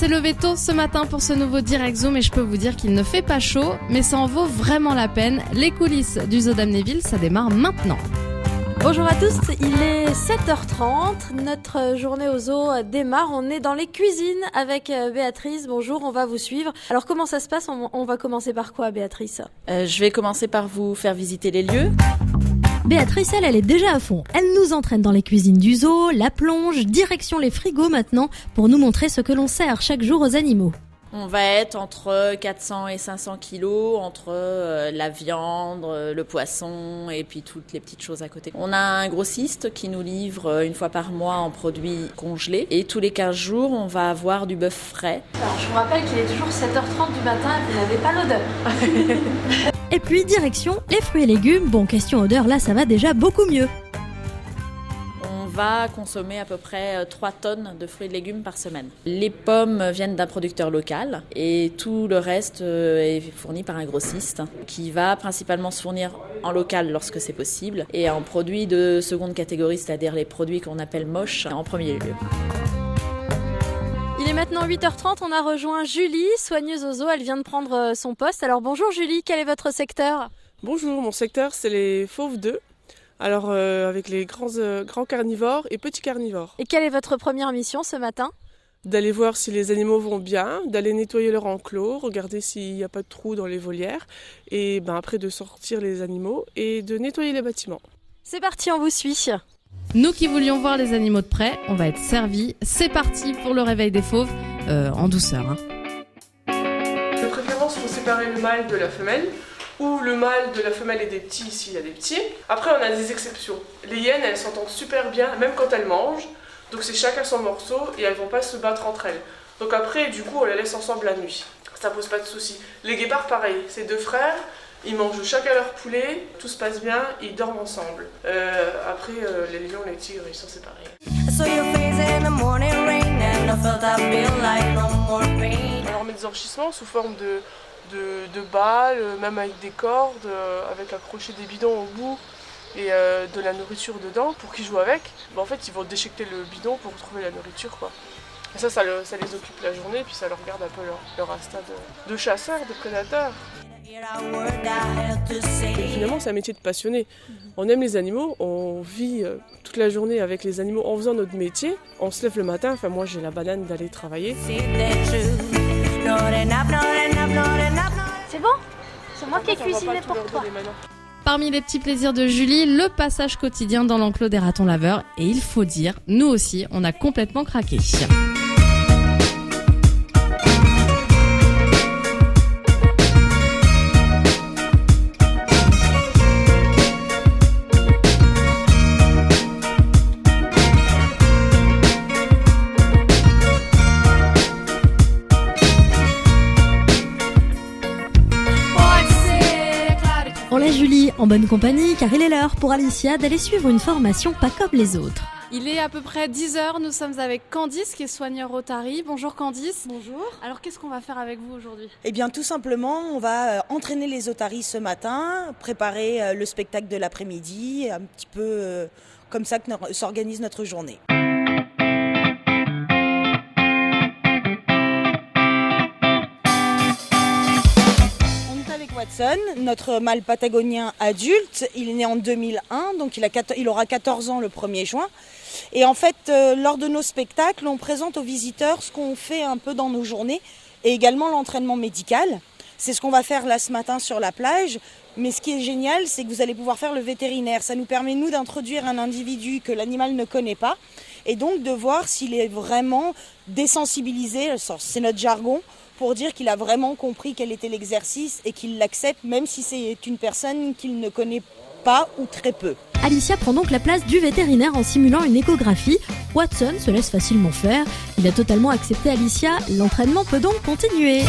s'est levé tôt ce matin pour ce nouveau Direct Zoom et je peux vous dire qu'il ne fait pas chaud, mais ça en vaut vraiment la peine. Les coulisses du zoo d'Amnéville, ça démarre maintenant. Bonjour à tous, il est 7h30, notre journée au zoo démarre, on est dans les cuisines avec Béatrice, bonjour, on va vous suivre. Alors comment ça se passe, on va commencer par quoi Béatrice? Je vais commencer par vous faire visiter les lieux. Béatrice, elle est déjà à fond. Elle nous entraîne dans les cuisines du zoo, la plonge, direction les frigos maintenant, pour nous montrer ce que l'on sert chaque jour aux animaux. On va être entre 400 et 500 kilos, entre la viande, le poisson et puis toutes les petites choses à côté. On a un grossiste qui nous livre une fois par mois en produits congelés. Et tous les 15 jours, on va avoir du bœuf frais. Alors je vous rappelle qu'il est toujours 7h30 du matin et vous n'avez pas l'odeur. Et puis direction les fruits et légumes. Bon, question odeur, là ça va déjà beaucoup mieux. On va consommer à peu près 3 tonnes de fruits et légumes par semaine. Les pommes viennent d'un producteur local et tout le reste est fourni par un grossiste qui va principalement se fournir en local lorsque c'est possible et en produits de seconde catégorie, c'est-à-dire les produits qu'on appelle moches en premier lieu. Il est maintenant 8h30, on a rejoint Julie, soigneuse au zoo, elle vient de prendre son poste. Alors bonjour Julie, quel est votre secteur? Bonjour, mon secteur c'est les fauves 2. Alors avec les grands carnivores et petits carnivores. Et quelle est votre première mission ce matin? D'aller voir si les animaux vont bien, d'aller nettoyer leur enclos, regarder s'il n'y a pas de trous dans les volières, et après de sortir les animaux et de nettoyer les bâtiments. C'est parti, on vous suit. Nous qui voulions voir les animaux de près, on va être servis. C'est parti pour le réveil des fauves, en douceur. De préférence, il faut séparer le mâle de la femelle. Où le mâle de la femelle est des petits, s'il y a des petits. Après, on a des exceptions. Les hyènes, elles s'entendent super bien, même quand elles mangent. Donc c'est chacun son morceau et elles vont pas se battre entre elles. Donc après, du coup, on les laisse ensemble la nuit. Ça pose pas de souci. Les guépards, pareil. C'est 2 frères, ils mangent chacun leur poulet, tout se passe bien, ils dorment ensemble. Après, les lions, les tigres, ils sont séparés. Alors on met des enrichissements sous forme de balles, même avec des cordes, avec accroché des bidons au bout et de la nourriture dedans pour qu'ils jouent avec. En fait, ils vont déchiqueter le bidon pour trouver la nourriture, quoi. Et ça les occupe la journée, puis ça leur garde un peu leur instinct de chasseur, de prédateur. Et finalement, c'est un métier de passionné. On aime les animaux, on vit toute la journée avec les animaux en faisant notre métier. On se lève le matin, enfin moi j'ai la banane d'aller travailler. C'est bon? C'est moi qui ai cuisiné pour toi. Parmi les petits plaisirs de Julie, le passage quotidien dans l'enclos des ratons laveurs. Et il faut dire, nous aussi, on a complètement craqué. Julie en bonne compagnie car il est l'heure pour Alicia d'aller suivre une formation pas comme les autres. Il est à peu près 10h, nous sommes avec Candice qui est soigneur Rotary. Bonjour Candice. Bonjour. Alors qu'est-ce qu'on va faire avec vous aujourd'hui? Eh bien tout simplement, on va entraîner les otaries ce matin, préparer le spectacle de l'après-midi, un petit peu comme ça que s'organise notre journée. Watson, notre mâle patagonien adulte, il est né en 2001, donc il aura 14 ans le 1er juin. Et en fait, lors de nos spectacles, on présente aux visiteurs ce qu'on fait un peu dans nos journées et également l'entraînement médical. C'est ce qu'on va faire là ce matin sur la plage. Mais ce qui est génial, c'est que vous allez pouvoir faire le vétérinaire. Ça nous permet, nous, d'introduire un individu que l'animal ne connaît pas et donc de voir s'il est vraiment désensibilisé, c'est notre jargon, pour dire qu'il a vraiment compris quel était l'exercice et qu'il l'accepte, même si c'est une personne qu'il ne connaît pas ou très peu. Alicia prend donc la place du vétérinaire en simulant une échographie. Watson se laisse facilement faire. Il a totalement accepté Alicia. L'entraînement peut donc continuer.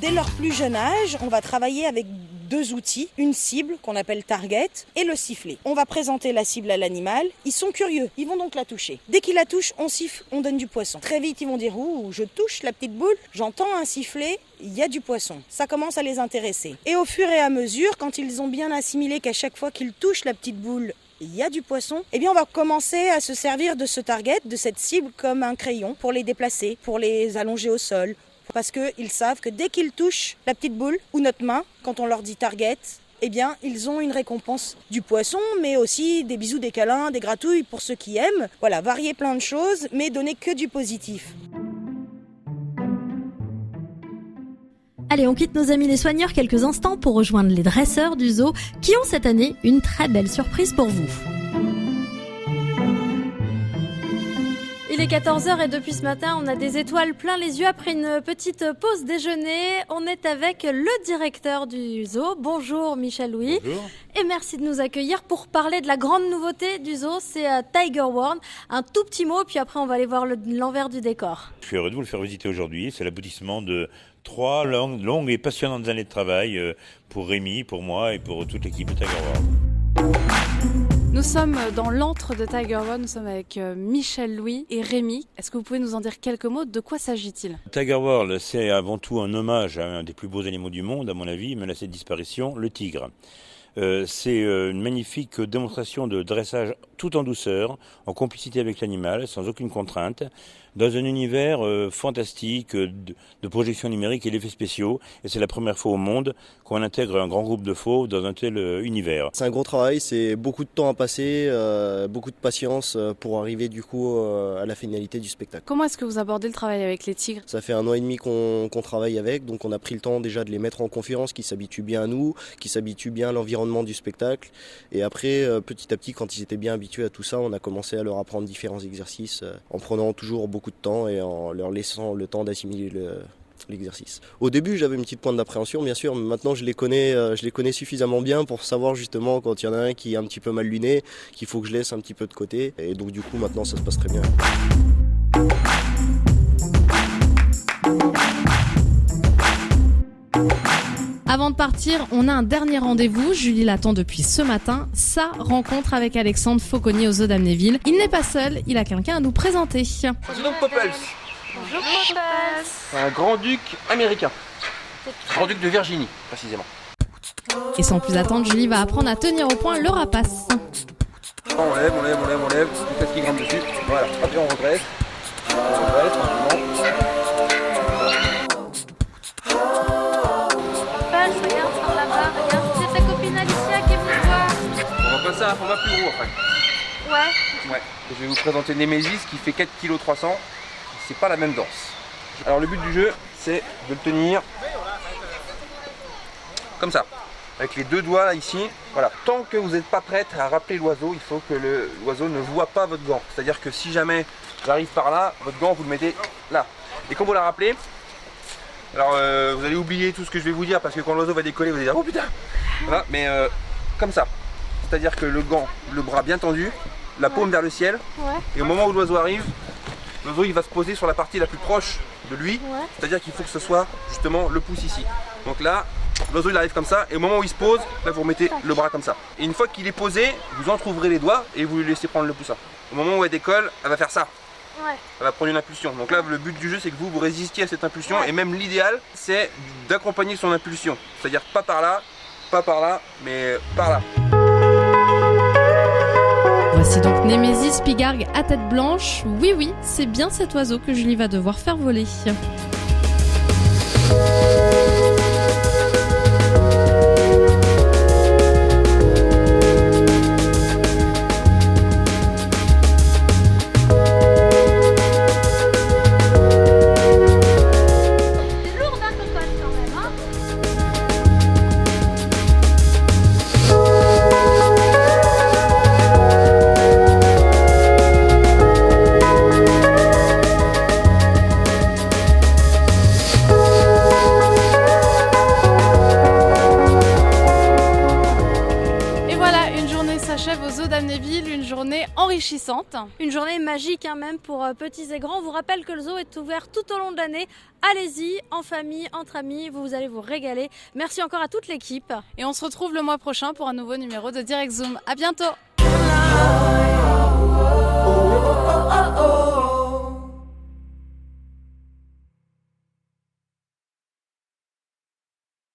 Dès leur plus jeune âge, on va travailler avec 2 outils, une cible qu'on appelle target et le sifflet. On va présenter la cible à l'animal, ils sont curieux, ils vont donc la toucher. Dès qu'ils la touchent, on siffle, on donne du poisson. Très vite, ils vont dire « Ouh, je touche la petite boule, j'entends un sifflet, il y a du poisson ». Ça commence à les intéresser. Et au fur et à mesure, quand ils ont bien assimilé qu'à chaque fois qu'ils touchent la petite boule, il y a du poisson, eh bien on va commencer à se servir de ce target, de cette cible comme un crayon pour les déplacer, pour les allonger au sol. Parce qu'ils savent que dès qu'ils touchent la petite boule ou notre main, quand on leur dit target, eh bien ils ont une récompense du poisson, mais aussi des bisous, des câlins, des gratouilles pour ceux qui aiment. Voilà, varier plein de choses, mais donner que du positif. Allez, on quitte nos amis les soigneurs quelques instants pour rejoindre les dresseurs du zoo qui ont cette année une très belle surprise pour vous. Il est 14h et depuis ce matin, on a des étoiles plein les yeux après une petite pause déjeuner. On est avec le directeur du zoo. Bonjour Michel Louis. Bonjour. Et merci de nous accueillir pour parler de la grande nouveauté du zoo, c'est Tiger World. Un tout petit mot, puis après on va aller voir l'envers du décor. Je suis heureux de vous le faire visiter aujourd'hui. C'est l'aboutissement de 3 longues et passionnantes années de travail pour Rémi, pour moi et pour toute l'équipe de Tiger World. Nous sommes dans l'antre de Tiger World, nous sommes avec Michel Louis et Rémi. Est-ce que vous pouvez nous en dire quelques mots? De quoi s'agit-il? Tiger World, c'est avant tout un hommage à un des plus beaux animaux du monde, à mon avis, menacé de disparition, le tigre. C'est une magnifique démonstration de dressage tout en douceur, en complicité avec l'animal, sans aucune contrainte, dans un univers fantastique de projection numérique et d'effets spéciaux. Et c'est la première fois au monde qu'on intègre un grand groupe de fauves dans un tel univers. C'est un gros travail, c'est beaucoup de temps à passer, beaucoup de patience pour arriver du coup à la finalité du spectacle. Comment est-ce que vous abordez le travail avec les tigres? Ça fait 1 an et demi qu'on travaille avec, donc on a pris le temps déjà de les mettre en confiance, qu'ils s'habituent bien à nous, qu'ils s'habituent bien à l'environnement du spectacle. Et après, petit à petit, quand ils étaient bien habitués à tout ça, on a commencé à leur apprendre différents exercices en prenant toujours beaucoup de temps et en leur laissant le temps d'assimiler l'exercice. Au début, j'avais une petite pointe d'appréhension, bien sûr, mais maintenant je les connais suffisamment bien pour savoir justement quand il y en a un qui est un petit peu mal luné, qu'il faut que je laisse un petit peu de côté. Et donc du coup, maintenant, ça se passe très bien. Avant de partir, on a un dernier rendez-vous. Julie l'attend depuis ce matin. Sa rencontre avec Alexandre Fauconnier au zoo d'Amnéville. Il n'est pas seul, il a quelqu'un à nous présenter. C'est donc Poppels. Bonjour Poppels. C'est un grand-duc américain. Grand-duc de Virginie, précisément. Et sans plus attendre, Julie va apprendre à tenir au point le rapace. On lève. Peut-être qu'il grimpe dessus. Voilà. Hop, et on redresse. Tranquillement. Regarde par là-bas, regarde, c'est ta copine Alicia qui vous voit. On va passer à un format plus gros après. Ouais. Je vais vous présenter Nemesis qui fait 4,3 kg. C'est pas la même danse. Alors le but du jeu, c'est de le tenir comme ça. Avec les 2 doigts là, ici. Voilà. Tant que vous n'êtes pas prête à rappeler l'oiseau, il faut que l'oiseau ne voit pas votre gant. C'est-à-dire que si jamais j'arrive par là, votre gant, vous le mettez là. Et quand vous la rappelez, alors vous allez oublier tout ce que je vais vous dire parce que quand l'oiseau va décoller, vous allez dire oh putain. Voilà, mais comme ça. C'est-à-dire que le gant, le bras bien tendu, la paume vers le ciel. Ouais. Et au moment où l'oiseau arrive, l'oiseau il va se poser sur la partie la plus proche de lui. Ouais. C'est-à-dire qu'il faut que ce soit justement le pouce ici. Donc là, l'oiseau il arrive comme ça et au moment où il se pose, là vous remettez le bras comme ça. Et une fois qu'il est posé, vous entrouvrez les doigts et vous lui laissez prendre le poussin. Au moment où elle décolle, elle va faire ça. Ouais. Elle va prendre une impulsion. Donc là, le but du jeu, c'est que vous résistiez à cette impulsion. Et même l'idéal, c'est d'accompagner son impulsion. C'est-à-dire pas par là, mais par là. Voici donc Némésis pigargue à tête blanche. Oui, c'est bien cet oiseau que Julie va devoir faire voler. enrichissante. Une journée magique même pour petits et grands. On vous rappelle que le zoo est ouvert tout au long de l'année. Allez-y, en famille, entre amis, vous allez vous régaler. Merci encore à toute l'équipe. Et on se retrouve le mois prochain pour un nouveau numéro de Direct Zoom. À bientôt.